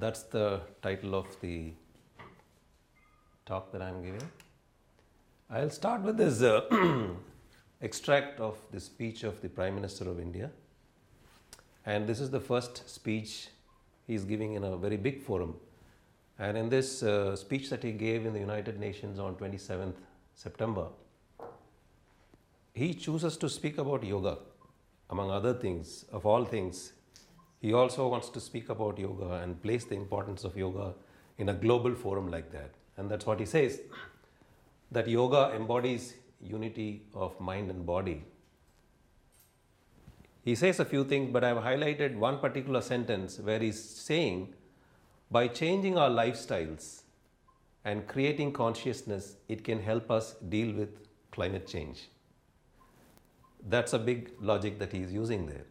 That's the title of the talk that I'm giving. I'll start with this extract of the speech of the Prime Minister of India. And this is the first speech he's giving in a very big forum. And in this speech that he gave in the United Nations on 27th September, he chooses to speak about yoga, among other things, of all things. He also wants to speak about yoga and place the importance of yoga in a global forum like that. And that's what he says, that yoga embodies unity of mind and body. He says a few things, but I've highlighted one particular sentence where he's saying, by changing our lifestyles and creating consciousness, it can help us deal with climate change. That's a big logic that he's using there.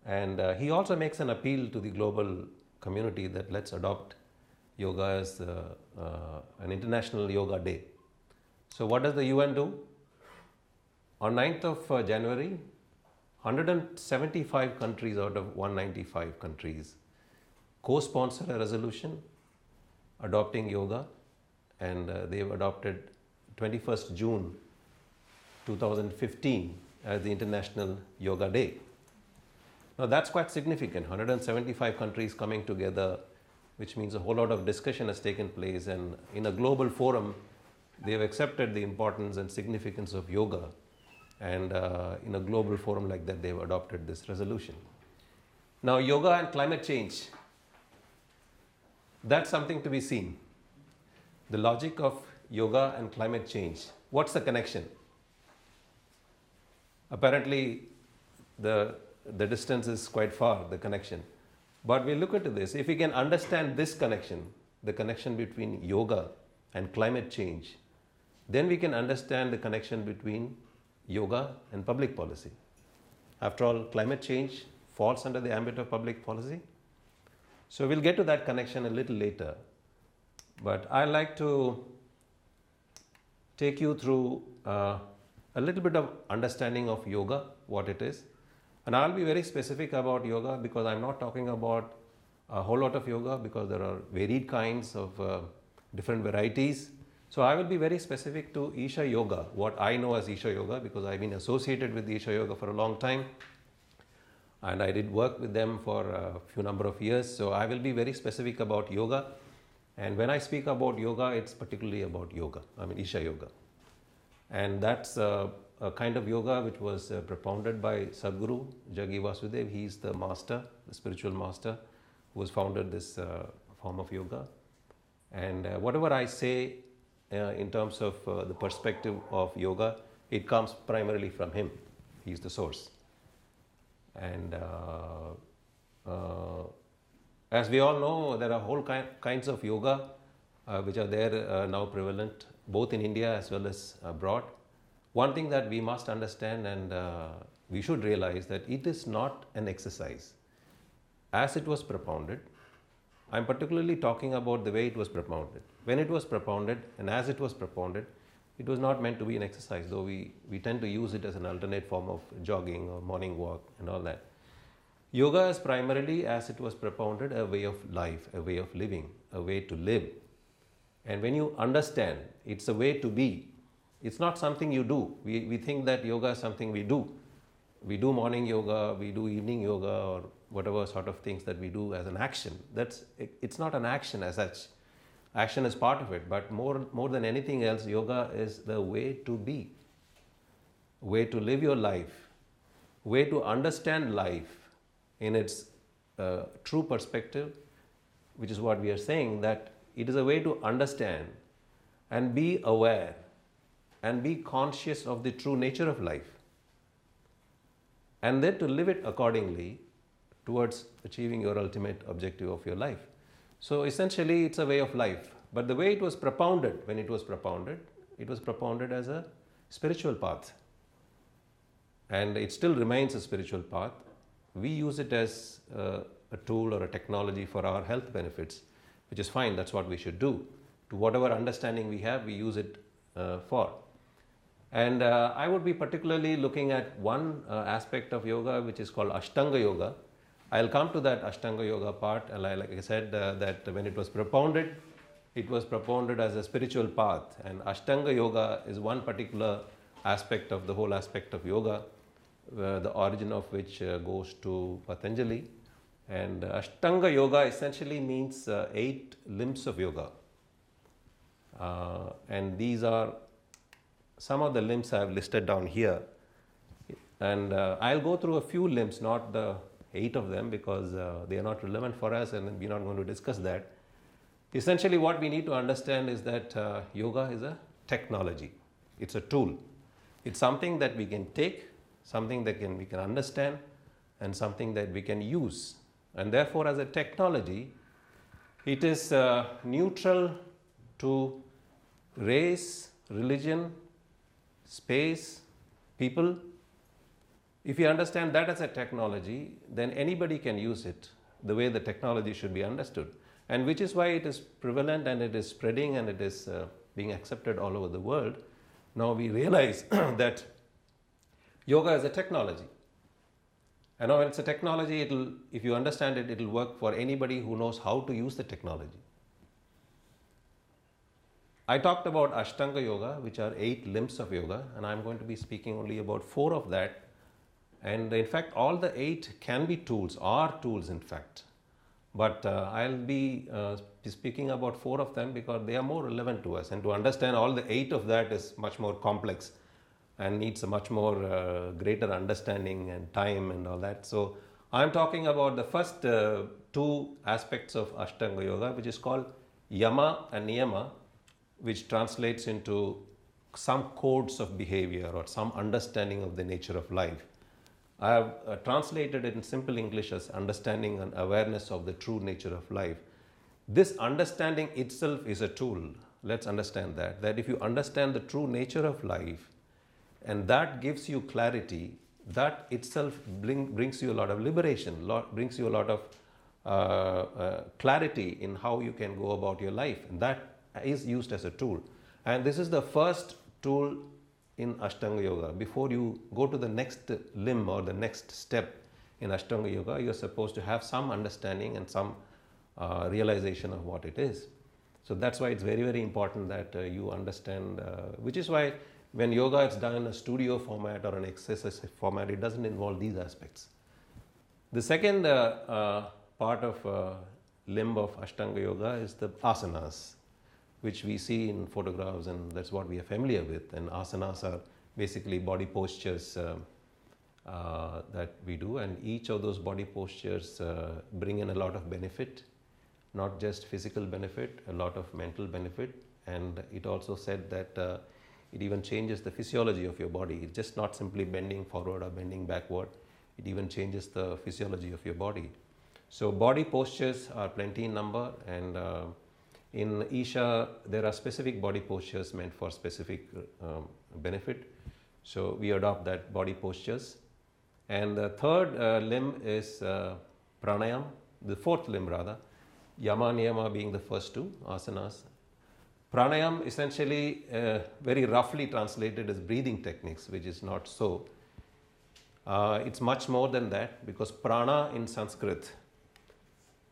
And he also makes an appeal to the global community that let's adopt yoga as an International Yoga Day. So what does the UN do? On 9th of January, 175 countries out of 195 countries co-sponsor a resolution adopting yoga, and they've adopted 21st June 2015 as the International Yoga Day. Now that's quite significant, 175 countries coming together, which means a whole lot of discussion has taken place, and in a global forum they have accepted the importance and significance of yoga, and in a global forum like that they have adopted this resolution. Now yoga and climate change, that's something to be seen. The logic of yoga and climate change, what's the connection? Apparently the distance is quite far, the connection. But we look at this, if we can understand this connection, the connection between yoga and climate change, then we can understand the connection between yoga and public policy. After all, climate change falls under the ambit of public policy. So we'll get to that connection a little later. But I'd like to take you through a little bit of understanding of yoga, what it is. And I'll be very specific about yoga because I'm not talking about a whole lot of yoga because there are varied kinds of different varieties. So I will be very specific to Isha Yoga, what I know as Isha Yoga, because I've been associated with Isha Yoga for a long time. And I did work with them for a few number of years. So I will be very specific about yoga. And when I speak about yoga, it's particularly about yoga, Isha Yoga. And that's a kind of yoga which was propounded by Sadhguru Jaggi Vasudev. He is the master, the spiritual master, who has founded this form of yoga. And whatever I say in terms of the perspective of yoga, it comes primarily from him. He is the source. And as we all know, there are whole kinds of yoga which are there now prevalent, both in India as well as abroad. One thing that we must understand and we should realize that it is not an exercise. As it was propounded, I'm particularly talking about the way it was propounded. When it was propounded and as it was propounded, it was not meant to be an exercise, though we tend to use it as an alternate form of jogging or morning walk and all that. Yoga is primarily, as it was propounded, a way of life, a way of living, a way to live. And when you understand, it's a way to be. It's not something you do. We think that yoga is something we do. We do morning yoga, we do evening yoga, or whatever sort of things that we do as an action. It's not an action as such. Action is part of it, but more than anything else, yoga is the way to be, way to live your life, way to understand life in its true perspective, which is what we are saying, that it is a way to understand and be aware and be conscious of the true nature of life, and then to live it accordingly towards achieving your ultimate objective of your life. So essentially it's a way of life, but the way it was propounded, when it was propounded as a spiritual path, and it still remains a spiritual path. We use it as a tool or a technology for our health benefits, which is fine, that's what we should do. To whatever understanding we have, we use it for. And I would be particularly looking at one aspect of yoga which is called Ashtanga Yoga. I'll come to that Ashtanga Yoga part, and like I said, that when it was propounded as a spiritual path, and Ashtanga Yoga is one particular aspect of the whole aspect of yoga, the origin of which goes to Patanjali. And Ashtanga Yoga essentially means 8 limbs of yoga. And these are some of the limbs I have listed down here. And I'll go through a few limbs, not the 8 of them, because they are not relevant for us and we're not going to discuss that. Essentially, what we need to understand is that yoga is a technology. It's a tool. It's something that we can take, something that we can understand, and something that we can use. And therefore, as a technology, it is neutral to race, religion, space, people. If you understand that as a technology, then anybody can use it the way the technology should be understood. And which is why it is prevalent and it is spreading and it is being accepted all over the world. Now we realize that yoga is a technology. And now when it's a technology, if you understand it, it will work for anybody who knows how to use the technology. I talked about Ashtanga Yoga, which are 8 limbs of yoga, and I'm going to be speaking only about 4 of that. And in fact, all the 8 can be tools, are tools in fact. But I'll be speaking about 4 of them because they are more relevant to us. And to understand all the 8 of that is much more complex and needs a much more greater understanding and time and all that. So I'm talking about the first 2 aspects of Ashtanga Yoga, which is called Yama and Niyama, which translates into some codes of behavior or some understanding of the nature of life. I have translated it in simple English as understanding and awareness of the true nature of life. This understanding itself is a tool. Let's understand that if you understand the true nature of life and that gives you clarity, that itself brings you a lot of liberation, brings you a lot of clarity in how you can go about your life. And that is used as a tool. And this is the first tool in Ashtanga Yoga. Before you go to the next limb or the next step in Ashtanga Yoga, you're supposed to have some understanding and some realization of what it is. So that's why it's very, very important that you understand, which is why when yoga is done in a studio format or an exercise format, it doesn't involve these aspects. The second part of limb of Ashtanga Yoga is the asanas, which we see in photographs, and that's what we are familiar with. And asanas are basically body postures that we do, and each of those body postures bring in a lot of benefit, not just physical benefit, a lot of mental benefit. And it also said that it even changes the physiology of your body. It's just not simply bending forward or bending backward. It even changes the physiology of your body. So body postures are plenty in number, and in Isha, there are specific body postures meant for specific benefit. So we adopt that body postures. And the third limb is pranayam, the fourth limb rather, yama, niyama being the first 2, asanas. Pranayam essentially very roughly translated as breathing techniques, which is not so. It's much more than that, because prana in Sanskrit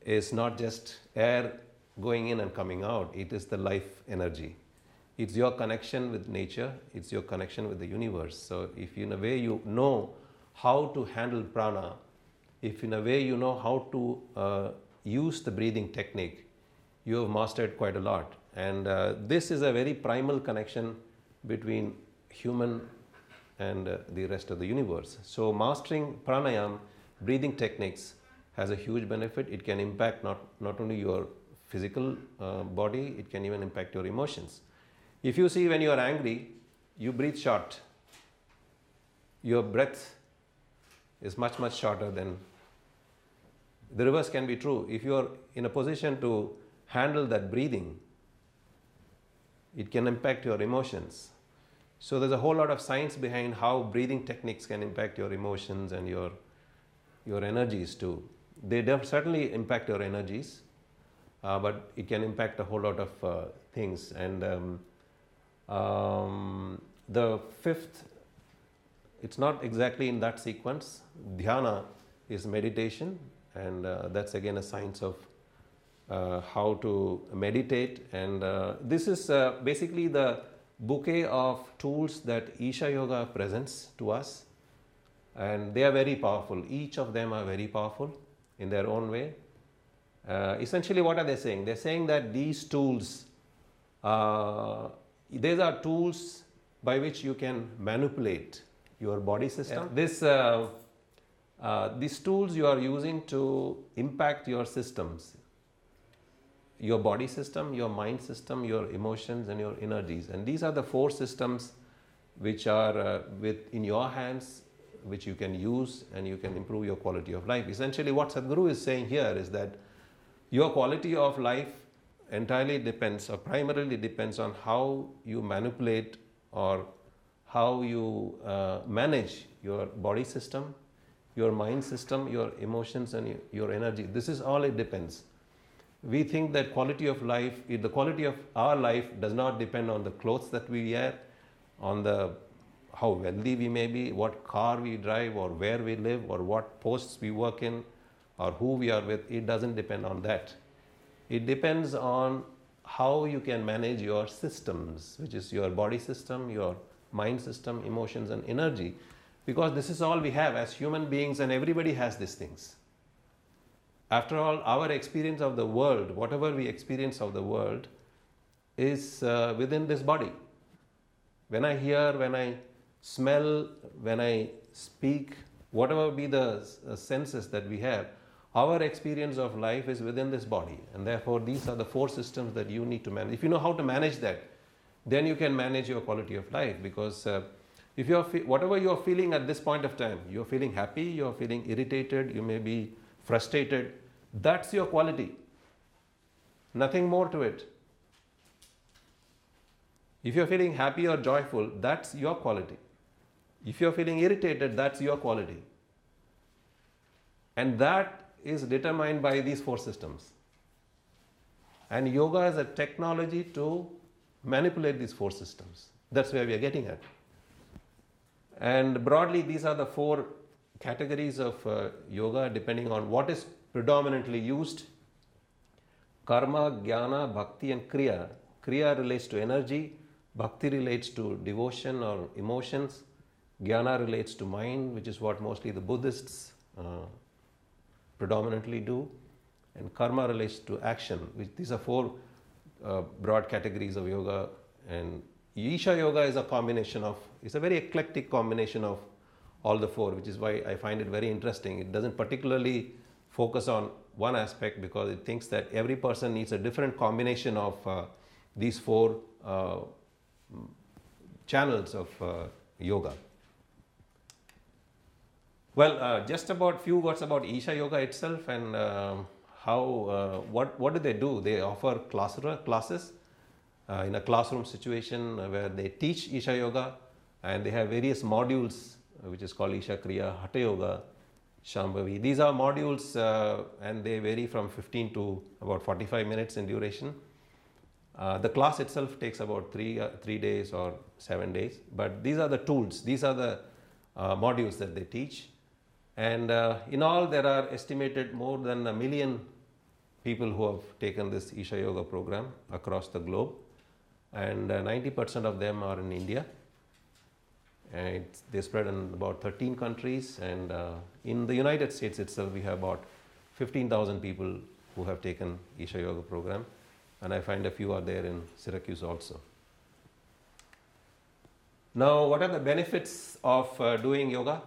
is not just air going in and coming out. It is the life energy. It's your connection with nature. It's your connection with the universe. So if in a way you know how to handle prana, if in a way you know how to use the breathing technique, you have mastered quite a lot. And this is a very primal connection between human and the rest of the universe. So mastering pranayam, breathing techniques, has a huge benefit. It can impact not only your physical body, it can even impact your emotions. If you see when you are angry, you breathe short. Your breath is much, much shorter than the reverse can be true. If you are in a position to handle that breathing, it can impact your emotions. So there's a whole lot of science behind how breathing techniques can impact your emotions and your energies too. They certainly impact your energies, but it can impact a whole lot of things. And the fifth, it's not exactly in that sequence. Dhyana is meditation, and that's again a science of how to meditate. And this is basically the bouquet of tools that Isha Yoga presents to us, and they are very powerful. Each of them are very powerful in their own way. Essentially, what are they saying? They're saying that these tools, these are tools by which you can manipulate your body system. These tools you are using to impact your systems, your body system, your mind system, your emotions and your energies. And these are the 4 systems which are in your hands, which you can use and you can improve your quality of life. Essentially what Sadhguru is saying here is that your quality of life entirely depends, or primarily depends, on how you manipulate or how you manage your body system, your mind system, your emotions and your energy. This is all it depends. We think that quality of life, the quality of our life does not depend on the clothes that we wear, on how wealthy we may be, what car we drive, or where we live, or what posts we work in, or who we are with. It doesn't depend on that. It depends on how you can manage your systems, which is your body system, your mind system, emotions and energy, because this is all we have as human beings, and everybody has these things. After all, our experience of the world, whatever we experience of the world, is within this body. When I hear, when I smell, when I speak, whatever be the senses that we have, our experience of life is within this body, and therefore these are the 4 systems that you need to manage. If you know how to manage that, then you can manage your quality of life, because if you're whatever you're feeling at this point of time, you're feeling happy, you're feeling irritated, you may be frustrated, that's your quality. Nothing more to it. If you're feeling happy or joyful, that's your quality. If you're feeling irritated, that's your quality. And that is determined by these 4 systems. And yoga is a technology to manipulate these 4 systems. That's where we are getting at. And broadly, these are the 4 categories of yoga, depending on what is predominantly used. Karma, Jnana, Bhakti and Kriya. Kriya relates to energy, Bhakti relates to devotion or emotions, Jnana relates to mind, which is what mostly the Buddhists predominantly do, and Karma relates to action. These are 4 broad categories of yoga. And Isha Yoga is a combination of, it's a very eclectic combination of all the 4, which is why I find it very interesting. It doesn't particularly focus on one aspect, because it thinks that every person needs a different combination of these 4 channels of yoga. Well, just about few words about Isha Yoga itself, and what do they do? They offer classes in a classroom situation where they teach Isha Yoga, and they have various modules, which is called Isha Kriya, Hatha Yoga, Shambhavi. These are modules and they vary from 15 to about 45 minutes in duration. The class itself takes about 3 days or 7 days, but these are the tools, these are the modules that they teach. And in all, there are estimated more than 1 million people who have taken this Isha Yoga program across the globe, and 90% of them are in India. And they spread in about 13 countries, and in the United States itself we have about 15,000 people who have taken Isha Yoga program, and I find a few are there in Syracuse also. Now, what are the benefits of doing yoga?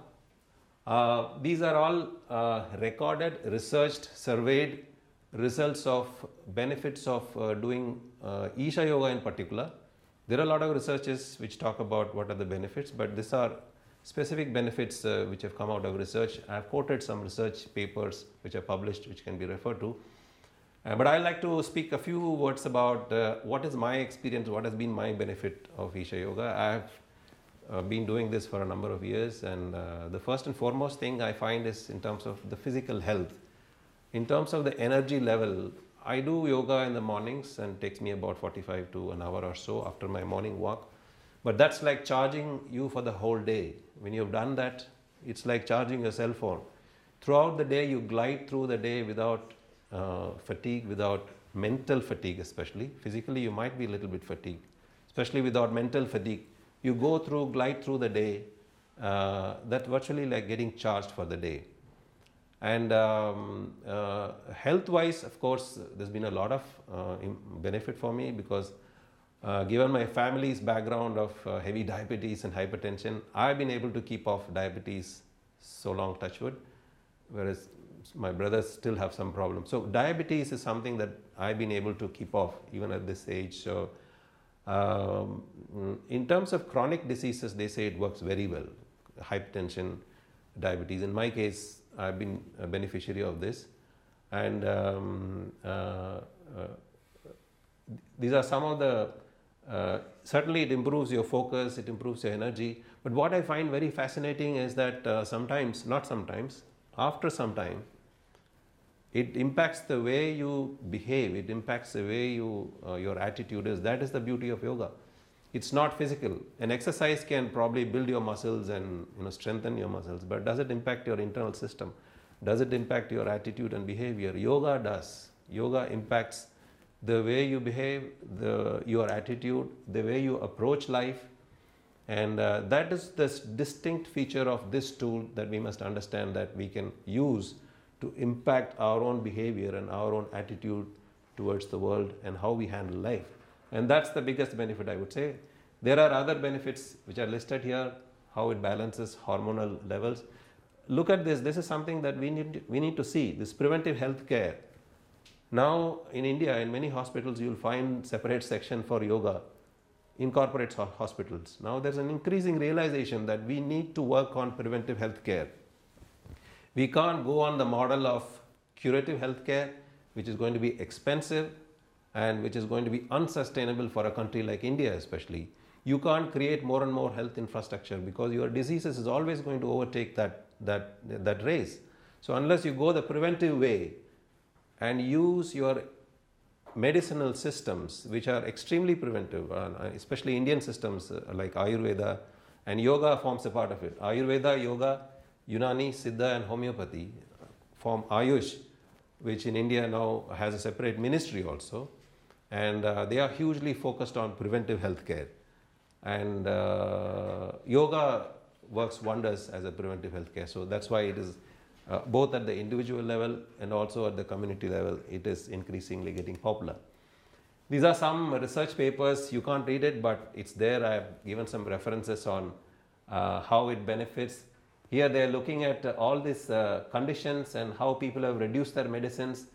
These are all recorded, researched, surveyed results of benefits of doing Isha Yoga in particular. There are a lot of researches which talk about what are the benefits, but these are specific benefits which have come out of research. I have quoted some research papers which are published, which can be referred to. But I like to speak a few words about what is my experience, what has been my benefit of Isha Yoga. I have been doing this for a number of years, and the first and foremost thing I find is in terms of the physical health. In terms of the energy level, I do yoga in the mornings and it takes me about 45 to an hour or so after my morning walk. But that's like charging you for the whole day. When you've done that, it's like charging your cell phone. Throughout the day, you glide through the day without fatigue, without mental fatigue especially. Physically, you might be a little bit fatigued, especially without mental fatigue. You go through, glide through the day, that virtually like getting charged for the day. And health-wise, of course, there's been a lot of benefit for me because given my family's background of heavy diabetes and hypertension, I've been able to keep off diabetes so long, touch wood, whereas my brothers still have some problems. So diabetes is something that I've been able to keep off even at this age. So in terms of chronic diseases, they say it works very well. Hypertension, diabetes. In my case, I've been a beneficiary of this. And these are some of the, certainly it improves your focus, it improves your energy. But what I find very fascinating is that sometimes, not sometimes, after some time, it impacts the way you behave, it impacts the way you, your attitude is. That is the beauty of yoga. It's not physical. An exercise can probably build your muscles and strengthen your muscles, but does it impact your internal system? Does it impact your attitude and behavior? Yoga does. Yoga impacts the way you behave, your attitude, the way you approach life. And that is the distinct feature of this tool that we must understand, that we can use to impact our own behavior and our own attitude towards the world and how we handle life. And that's the biggest benefit, I would say. There are other benefits which are listed here, how it balances hormonal levels. Look at this. This is something that we need to see, this preventive health care. Now in India, in many hospitals, you will find separate section for yoga in corporate hospitals. Now there's an increasing realization that we need to work on preventive health care. We can't go on the model of curative health care, which is going to be expensive and which is going to be unsustainable for a country like India especially. You can't create more and more health infrastructure because your diseases is always going to overtake that race. So unless you go the preventive way and use your medicinal systems, which are extremely preventive, especially Indian systems like Ayurveda, and yoga forms a part of it. Ayurveda, yoga, Unani, Siddha and homeopathy form Ayush, which in India now has a separate ministry also. And they are hugely focused on preventive health care. And yoga works wonders as a preventive health care. So that's why it is both at the individual level and also at the community level, it is increasingly getting popular. These are some research papers. You can't read it, but it's there. I have given some references on how it benefits. Here they are looking at all these conditions and how people have reduced their medicines.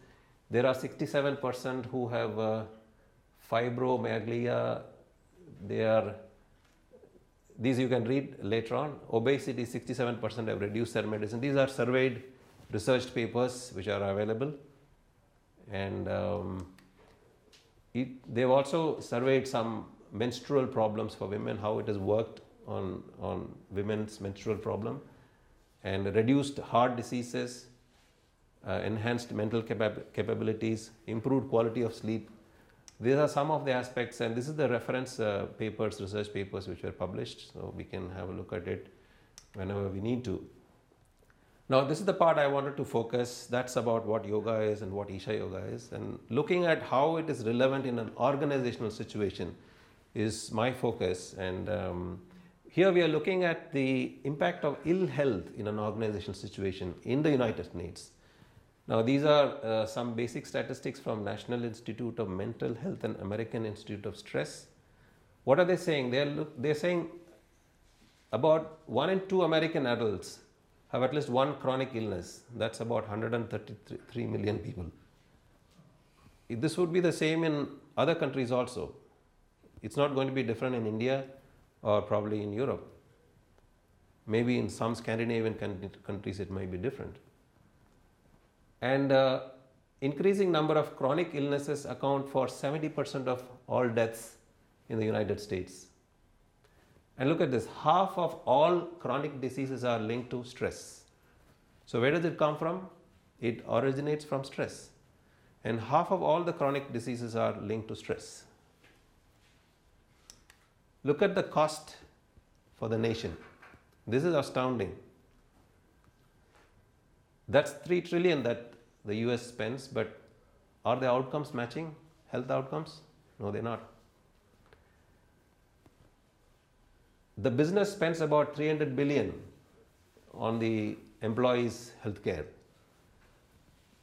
There are 67% who have fibromyalgia. These you can read later on. Obesity, 67% have reduced their medicine. These are surveyed, researched papers which are available. And they've also surveyed some menstrual problems for women, how it has worked on women's menstrual problem, and reduced heart diseases, enhanced mental capabilities, improved quality of sleep. These are some of the aspects, and this is the reference papers, research papers which were published, so we can have a look at it whenever we need to. Now this is the part I wanted to focus. That's about what yoga is and what Isha Yoga is, and looking at how it is relevant in an organizational situation is my focus. And here we are looking at the impact of ill health in an organizational situation in the United States. Now these are some basic statistics from National Institute of Mental Health and American Institute of Stress. What are they saying? They're saying about 1 in 2 American adults have at least one chronic illness. That's about 133 million people. This would be the same in other countries also. It's not going to be different in India or probably in Europe. Maybe in some Scandinavian countries it might be different. And increasing number of chronic illnesses account for 70% of all deaths in the United States. And look at this, half of all chronic diseases are linked to stress. So where does it come from? It originates from stress. And half of all the chronic diseases are linked to stress. Look at the cost for the nation. This is astounding. That's 3 trillion that the US spends, but are the outcomes matching? Health outcomes? No, they're not. The business spends about 300 billion on the employees' healthcare.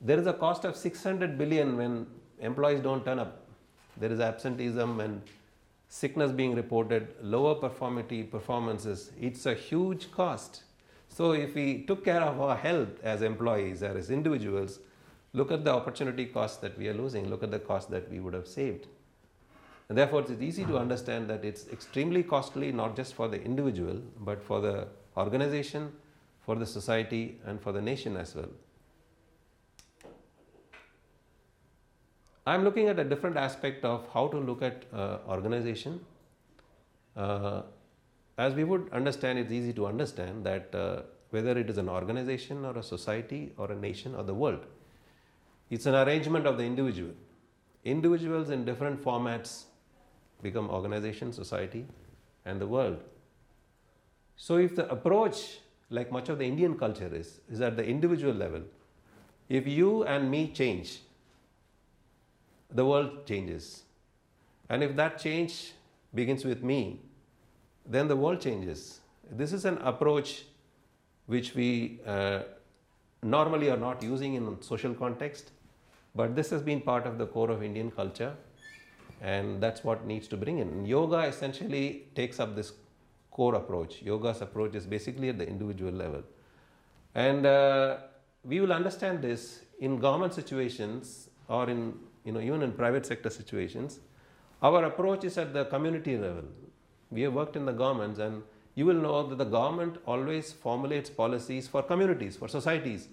There is a cost of 600 billion when employees don't turn up. There is absenteeism and sickness being reported, lower performances. It's a huge cost. So if we took care of our health as employees or as individuals, look at the opportunity cost that we are losing, look at the cost that we would have saved. And therefore, it's easy to understand that it's extremely costly, not just for the individual, but for the organization, for the society, and for the nation as well. I'm looking at a different aspect of how to look at organization. As we would understand, it's easy to understand that whether it is an organization or a society or a nation or the world, it's an arrangement of the individual. Individuals in different formats become organization, society, and the world. So if the approach, like much of the Indian culture is at the individual level, if you and me change, the world changes. And if that change begins with me, then the world changes. This is an approach which we normally are not using in social context, but this has been part of the core of Indian culture, and that's what needs to bring in. Yoga essentially takes up this core approach. Yoga's approach is basically at the individual level. And we will understand this in government situations or in even in private sector situations. Our approach is at the community level. We have worked in the governments, and you will know that the government always formulates policies for communities, for societies.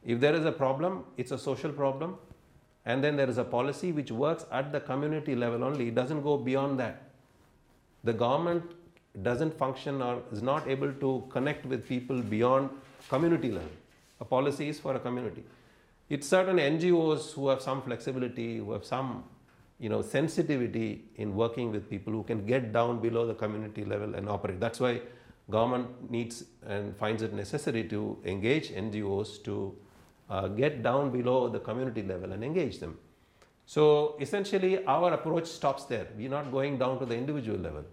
If there is a problem, it's a social problem, and then there is a policy which works at the community level only. It doesn't go beyond that. The government doesn't function or is not able to connect with people beyond community level. A policy is for a community. It's certain NGOs who have some flexibility, who have some sensitivity in working with people who can get down below the community level and operate. That's why government needs and finds it necessary to engage NGOs to get down below the community level and engage them. So essentially our approach stops there. We're not going down to the individual level.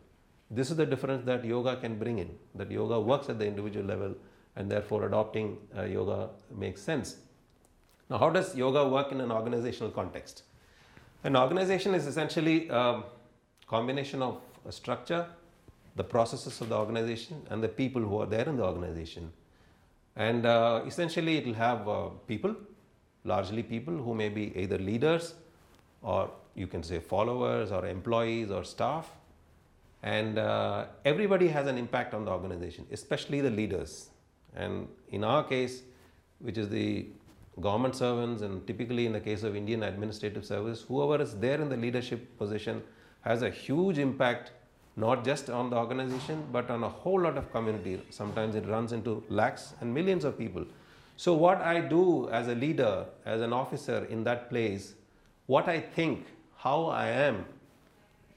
This is the difference that yoga can bring in, that yoga works at the individual level, and therefore adopting yoga makes sense. Now, how does yoga work in an organizational context? An organization is essentially a combination of a structure, the processes of the organization, and the people who are there in the organization. And essentially it will have people, largely people who may be either leaders or you can say followers or employees or staff. And everybody has an impact on the organization, especially the leaders. And in our case, which is the government servants, and typically in the case of Indian administrative service, whoever is there in the leadership position has a huge impact, not just on the organization, but on a whole lot of community. Sometimes it runs into lakhs and millions of people. So what I do as a leader, as an officer in that place, what I think, how I am,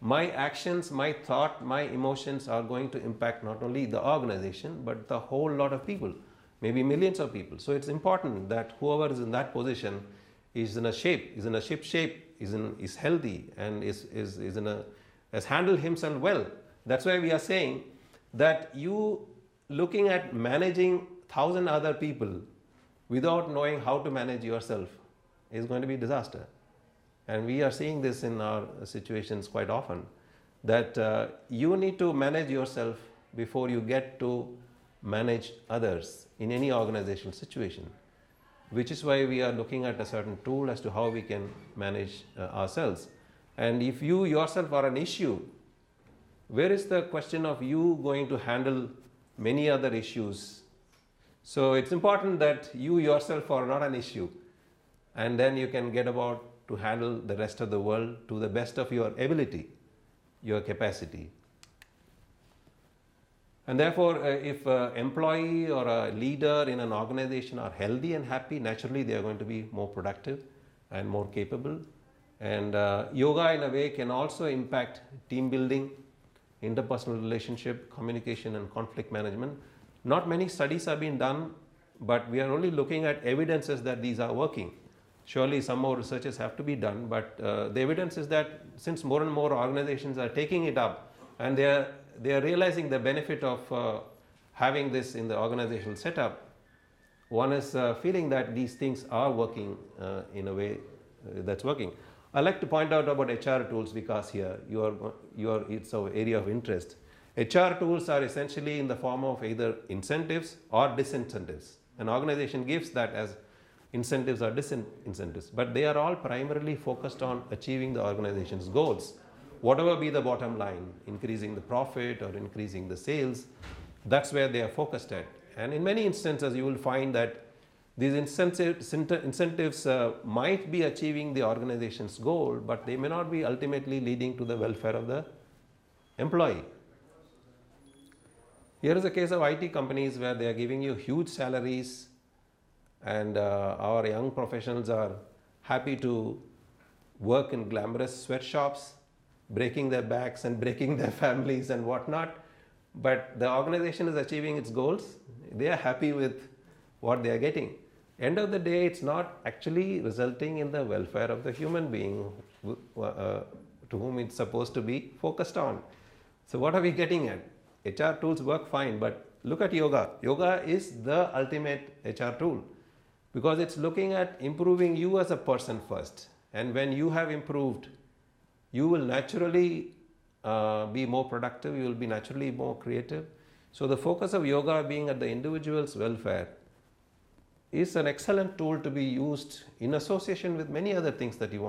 my actions, my thought, my emotions are going to impact not only the organization, but the whole lot of people, maybe millions of people. So it's important that whoever is in that position is in a shape, is healthy, and has handled himself well. That's why we are saying that you looking at managing 1,000 other people without knowing how to manage yourself is going to be disaster. And we are seeing this in our situations quite often, that you need to manage yourself before you get to manage others in any organizational situation, which is why we are looking at a certain tool as to how we can manage ourselves. And if you yourself are an issue, where is the question of you going to handle many other issues? So it's important that you yourself are not an issue, and then you can get about to handle the rest of the world to the best of your ability, your capacity. And therefore, if an employee or a leader in an organization are healthy and happy, naturally they are going to be more productive and more capable. And yoga in a way can also impact team building, interpersonal relationship, communication and conflict management. Not many studies have been done but we are only looking at evidences that these are working. Surely some more researches have to be done, but the evidence is that since more and more organizations are taking it up and they are realizing the benefit of having this in the organizational setup, one is feeling that these things are working in a way that's working. I like to point out about HR tools because here it's an area of interest. HR tools are essentially in the form of either incentives or disincentives. An organization gives that as incentives or disincentives, but they are all primarily focused on achieving the organization's goals. Whatever be the bottom line, increasing the profit or increasing the sales, that's where they are focused at. And in many instances, you will find that these incentives might be achieving the organization's goal, but they may not be ultimately leading to the welfare of the employee. Here is a case of IT companies where they are giving you huge salaries, and our young professionals are happy to work in glamorous sweatshops, breaking their backs and breaking their families and whatnot. But the organization is achieving its goals. They are happy with what they are getting. End of the day, it's not actually resulting in the welfare of the human being to whom it's supposed to be focused on. So what are we getting at? HR tools work fine, but look at yoga. Yoga is the ultimate HR tool because it's looking at improving you as a person first. And when you have improved, you will naturally be more productive, you will be naturally more creative. So the focus of yoga being at the individual's welfare is an excellent tool to be used in association with many other things that you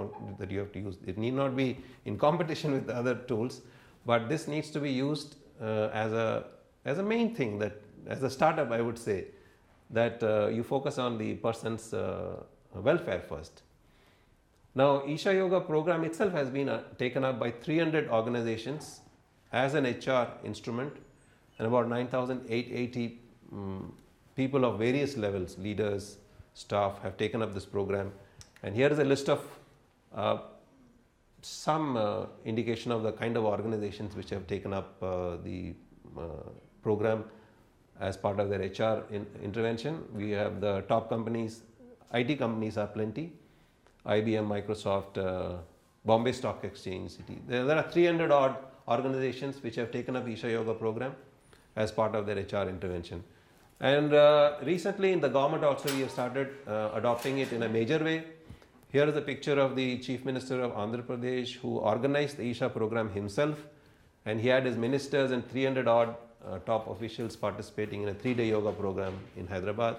have to use. It need not be in competition with other tools, but this needs to be used as a main thing, that as a startup, I would say, that you focus on the person's welfare first. Now, Isha Yoga program itself has been taken up by 300 organizations as an HR instrument, and about 9,880 people of various levels, leaders, staff, have taken up this program. And here is a list of some indication of the kind of organizations which have taken up the program as part of their HR intervention. We have the top companies, IT companies are plenty, IBM, Microsoft, Bombay Stock Exchange, City. There are 300 odd organizations which have taken up Isha Yoga program as part of their HR intervention. And recently in the government also we have started adopting it in a major way. Here is a picture of the Chief Minister of Andhra Pradesh who organized the Isha program himself, and he had his ministers and 300 odd top officials participating in a 3-day yoga program in Hyderabad.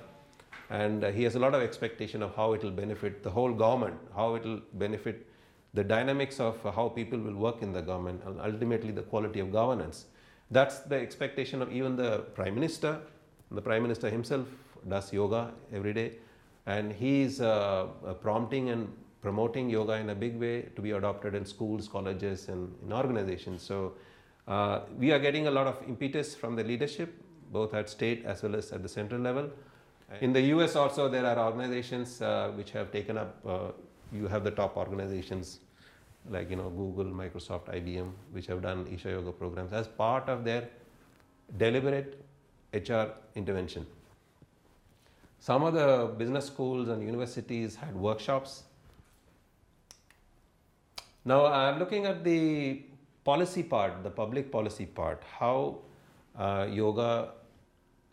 And he has a lot of expectation of how it will benefit the whole government, how it will benefit the dynamics of how people will work in the government, and ultimately the quality of governance. That's the expectation of even the Prime Minister. The Prime Minister himself does yoga every day, and he is prompting and promoting yoga in a big way to be adopted in schools, colleges, and in organizations. So we are getting a lot of impetus from the leadership, both at state as well as at the central level. In the US also there are organizations which have taken up, you have the top organizations like Google, Microsoft, IBM, which have done Isha Yoga programs as part of their deliberate HR intervention. Some of the business schools and universities had workshops. Now I'm looking at the policy part, the public policy part, how yoga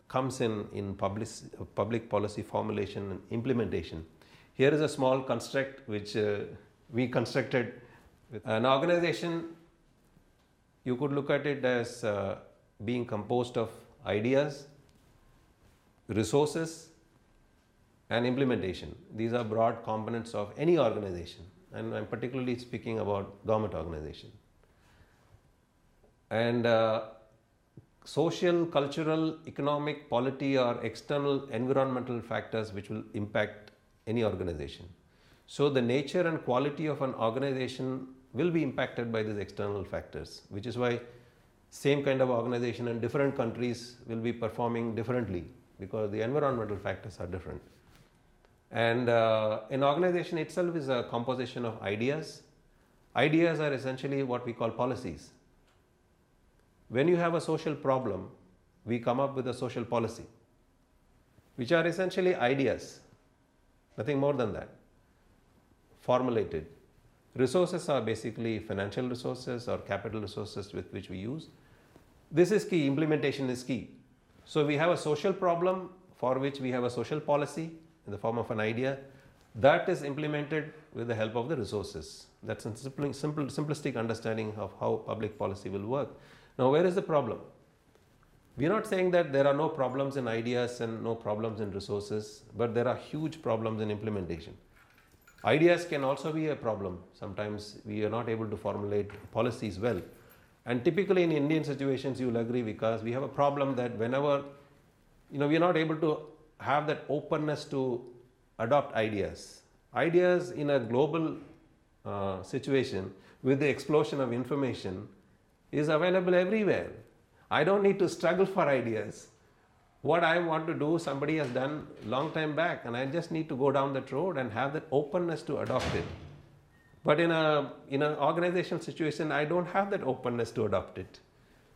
comes in public policy formulation and implementation. Here is a small construct which we constructed with an organization. You could look at it as being composed of ideas, resources, and implementation. These are broad components of any organization, and I'm particularly speaking about government organization. And social, cultural, economic, polity, or external environmental factors which will impact any organization. So the nature and quality of an organization will be impacted by these external factors, which is why same kind of organization in different countries will be performing differently because the environmental factors are different. And an organization itself is a composition of ideas. Ideas are essentially what we call policies. When you have a social problem, we come up with a social policy. which are essentially ideas, nothing more than that, formulated. Resources are basically financial resources or capital resources with which we use. This is key, implementation is key. So we have a social problem for which we have a social policy in the form of an idea that is implemented with the help of the resources. That's a simplistic understanding of how public policy will work. Now, where is the problem? We are not saying that there are no problems in ideas and no problems in resources, but there are huge problems in implementation. Ideas can also be a problem. Sometimes we are not able to formulate policies well. And typically in Indian situations, you will agree, because we have a problem that whenever, we are not able to have that openness to adopt ideas. Ideas in a global situation with the explosion of information is available everywhere. I don't need to struggle for ideas. What I want to do, somebody has done long time back, and I just need to go down that road and have that openness to adopt it. But in an organizational situation, I don't have that openness to adopt it.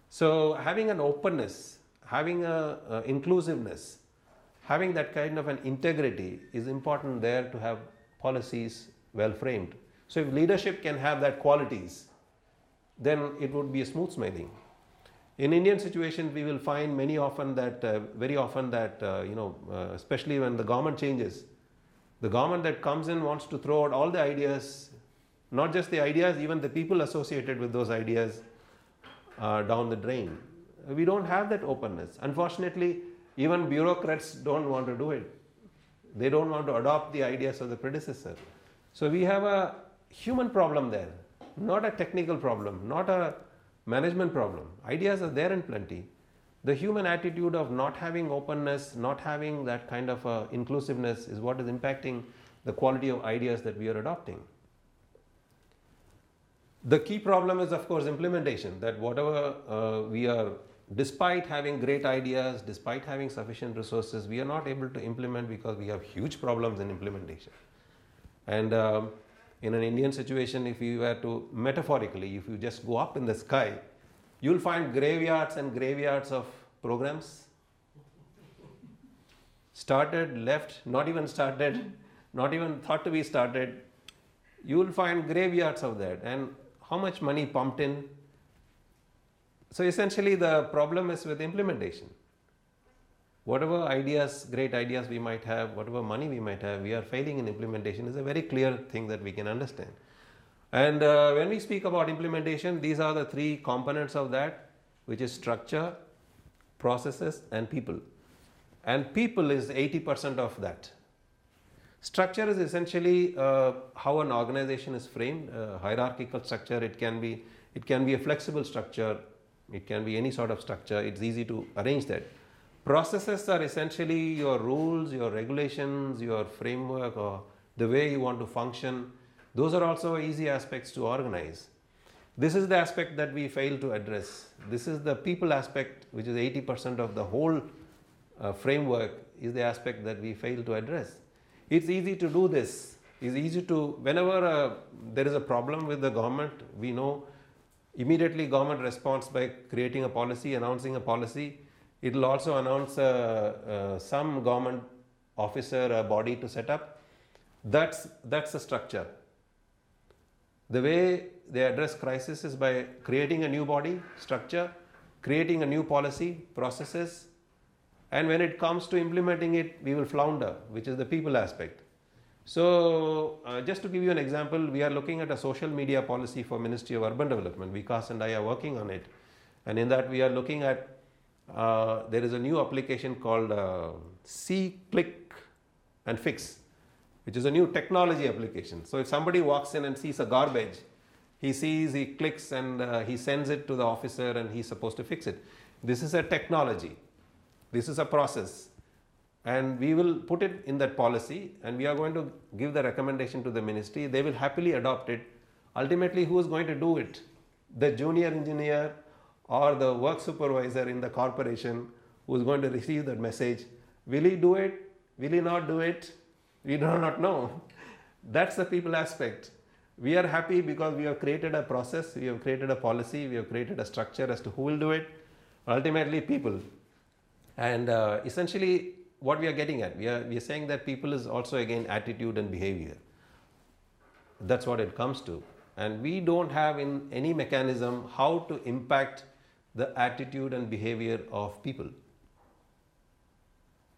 So having an openness, having a inclusiveness, having that kind of an integrity is important there to have policies well framed. So if leadership can have that qualities, then it would be a smooth sailing. In Indian situations, we will find very often that, especially when the government changes, the government that comes in wants to throw out all the ideas, not just the ideas, even the people associated with those ideas down the drain. We don't have that openness. Unfortunately, even bureaucrats don't want to do it. They don't want to adopt the ideas of the predecessor. So we have a human problem there, not a technical problem, not a management problem. Ideas are there in plenty. The human attitude of not having openness, not having that kind of inclusiveness is what is impacting the quality of ideas that we are adopting. The key problem is, of course, implementation, that whatever we are, despite having great ideas, despite having sufficient resources, we are not able to implement because we have huge problems in implementation. And in an Indian situation, if you were to, metaphorically, if you just go up in the sky, you will find graveyards and graveyards of programs. Started, left, not even started, not even thought to be started. You will find graveyards of that. And how much money pumped in? So essentially the problem is with implementation. Whatever ideas, great ideas we might have, whatever money we might have, we are failing in implementation is a very clear thing that we can understand. And when we speak about implementation, these are the three components of that, which is structure, processes, and people. And people is 80% of that. Structure is essentially how an organization is framed, hierarchical structure. It can be a flexible structure. It can be any sort of structure. It's easy to arrange that. Processes are essentially your rules, your regulations, your framework, or the way you want to function. Those are also easy aspects to organize. This is the aspect that we fail to address. This is the people aspect, which is 80% of the whole framework, is the aspect that we fail to address. It's easy to do this. It's easy to, whenever there is a problem with the government, we know immediately government responds by creating a policy, announcing a policy. It will also announce some government officer, a body to set up. That's the structure. The way they address crisis is by creating a new body, structure, creating a new policy, processes, and when it comes to implementing it, we will flounder, which is the people aspect. So just to give you an example, we are looking at a social media policy for Ministry of Urban Development. Vikas and I are working on it. And in that we are looking at, there is a new application called See, Click and Fix, which is a new technology application. So if somebody walks in and sees a garbage, he clicks and he sends it to the officer and he's supposed to fix it. This is a technology. This is a process. And we will put it in that policy and we are going to give the recommendation to the ministry. They will happily adopt it. Ultimately, who is going to do it? The junior engineer or the work supervisor in the corporation who is going to receive that message. Will he do it? Will he not do it? We do not know. That's the people aspect. We are happy because we have created a process, we have created a policy, we have created a structure as to who will do it. Ultimately, people. And essentially, what we are getting at, we are saying that people is also again attitude and behavior. That's what it comes to. And we don't have in any mechanism how to impact the attitude and behavior of people.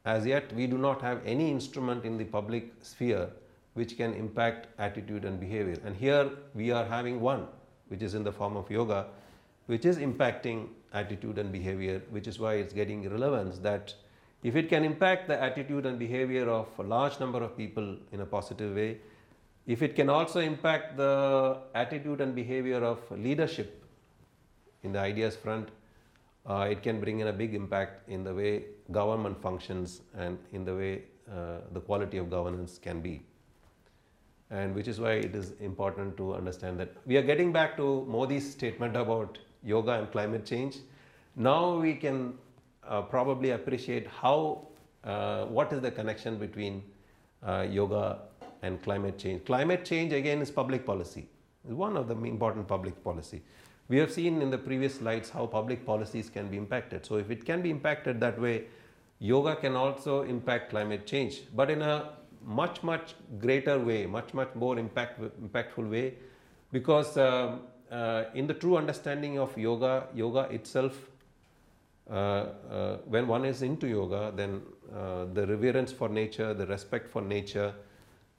As yet, we do not have any instrument in the public sphere which can impact attitude and behavior. And here we are having one, which is in the form of yoga, which is impacting attitude and behavior, which is why it's getting relevance that if it can impact the attitude and behavior of a large number of people in a positive way, if it can also impact the attitude and behavior of leadership in the ideas front, it can bring in a big impact in the way government functions and in the way the quality of governance can be. And which is why it is important to understand that we are getting back to Modi's statement about yoga and climate change. Now we can probably appreciate how, what is the connection between yoga and climate change. Climate change again is public policy, is one of the important public policy. We have seen in the previous slides how public policies can be impacted. So if it can be impacted that way, yoga can also impact climate change, but in a much greater way, much more impactful way, because in the true understanding of yoga itself, when one is into yoga, then the reverence for nature, the respect for nature,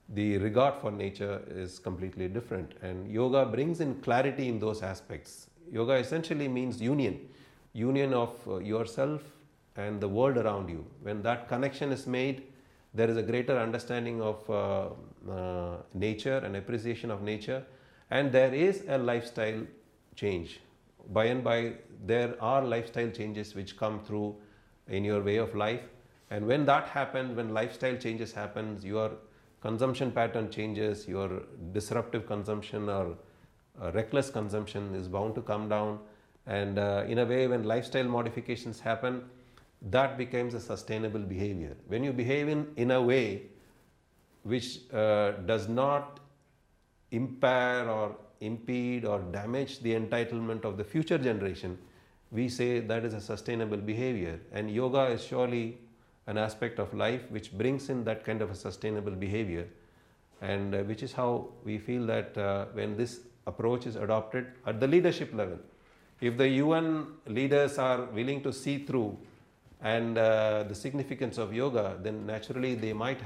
the regard for nature is completely different, and yoga brings in clarity in those aspects. Yoga essentially means union of yourself and the world around you. When that connection is made, there is a greater understanding of nature and appreciation of nature, and there is a lifestyle change. By and by, there are lifestyle changes which come through in your way of life, and when that happens, when lifestyle changes happens, your consumption pattern changes, your disruptive consumption or reckless consumption is bound to come down, and in a way, when lifestyle modifications happen, that becomes a sustainable behavior. When you behave in a way which does not impair or impede or damage the entitlement of the future generation, we say that is a sustainable behavior. And yoga is surely an aspect of life which brings in that kind of a sustainable behavior, and which is how we feel that when this approach is adopted at the leadership level, if the UN leaders are willing to see through and the significance of yoga, then naturally they might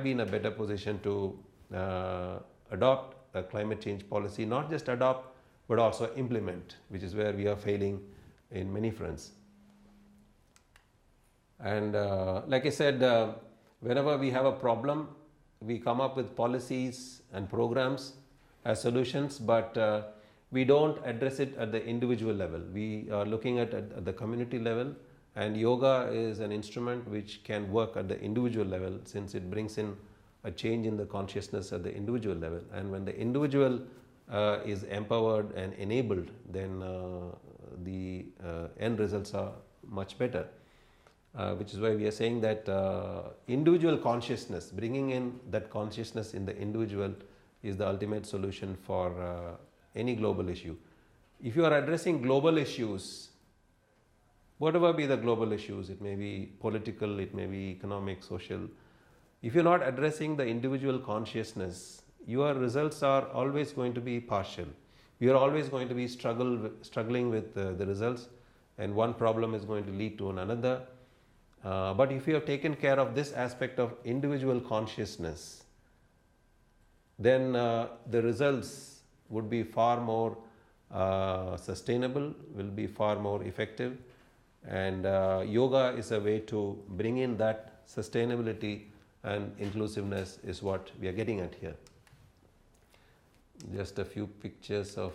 be in a better position to adopt a climate change policy, not just adopt but also implement, which is where we are failing in many fronts. And like I said, whenever we have a problem, we come up with policies and programs as solutions, but we don't address it at the individual level. We are looking at the community level, and yoga is an instrument which can work at the individual level, since it brings in a change in the consciousness at the individual level. And when the individual is empowered and enabled, then the end results are much better. Which is why we are saying that individual consciousness, bringing in that consciousness in the individual, is the ultimate solution for any global issue. If you are addressing global issues, whatever be the global issues, it may be political, it may be economic, social, if you're not addressing the individual consciousness, your results are always going to be partial. You are always going to be struggling with the results, and one problem is going to lead to another. But if you have taken care of this aspect of individual consciousness, then the results would be far more sustainable, will be far more effective, and yoga is a way to bring in that sustainability and inclusiveness is what we are getting at here. Just a few pictures of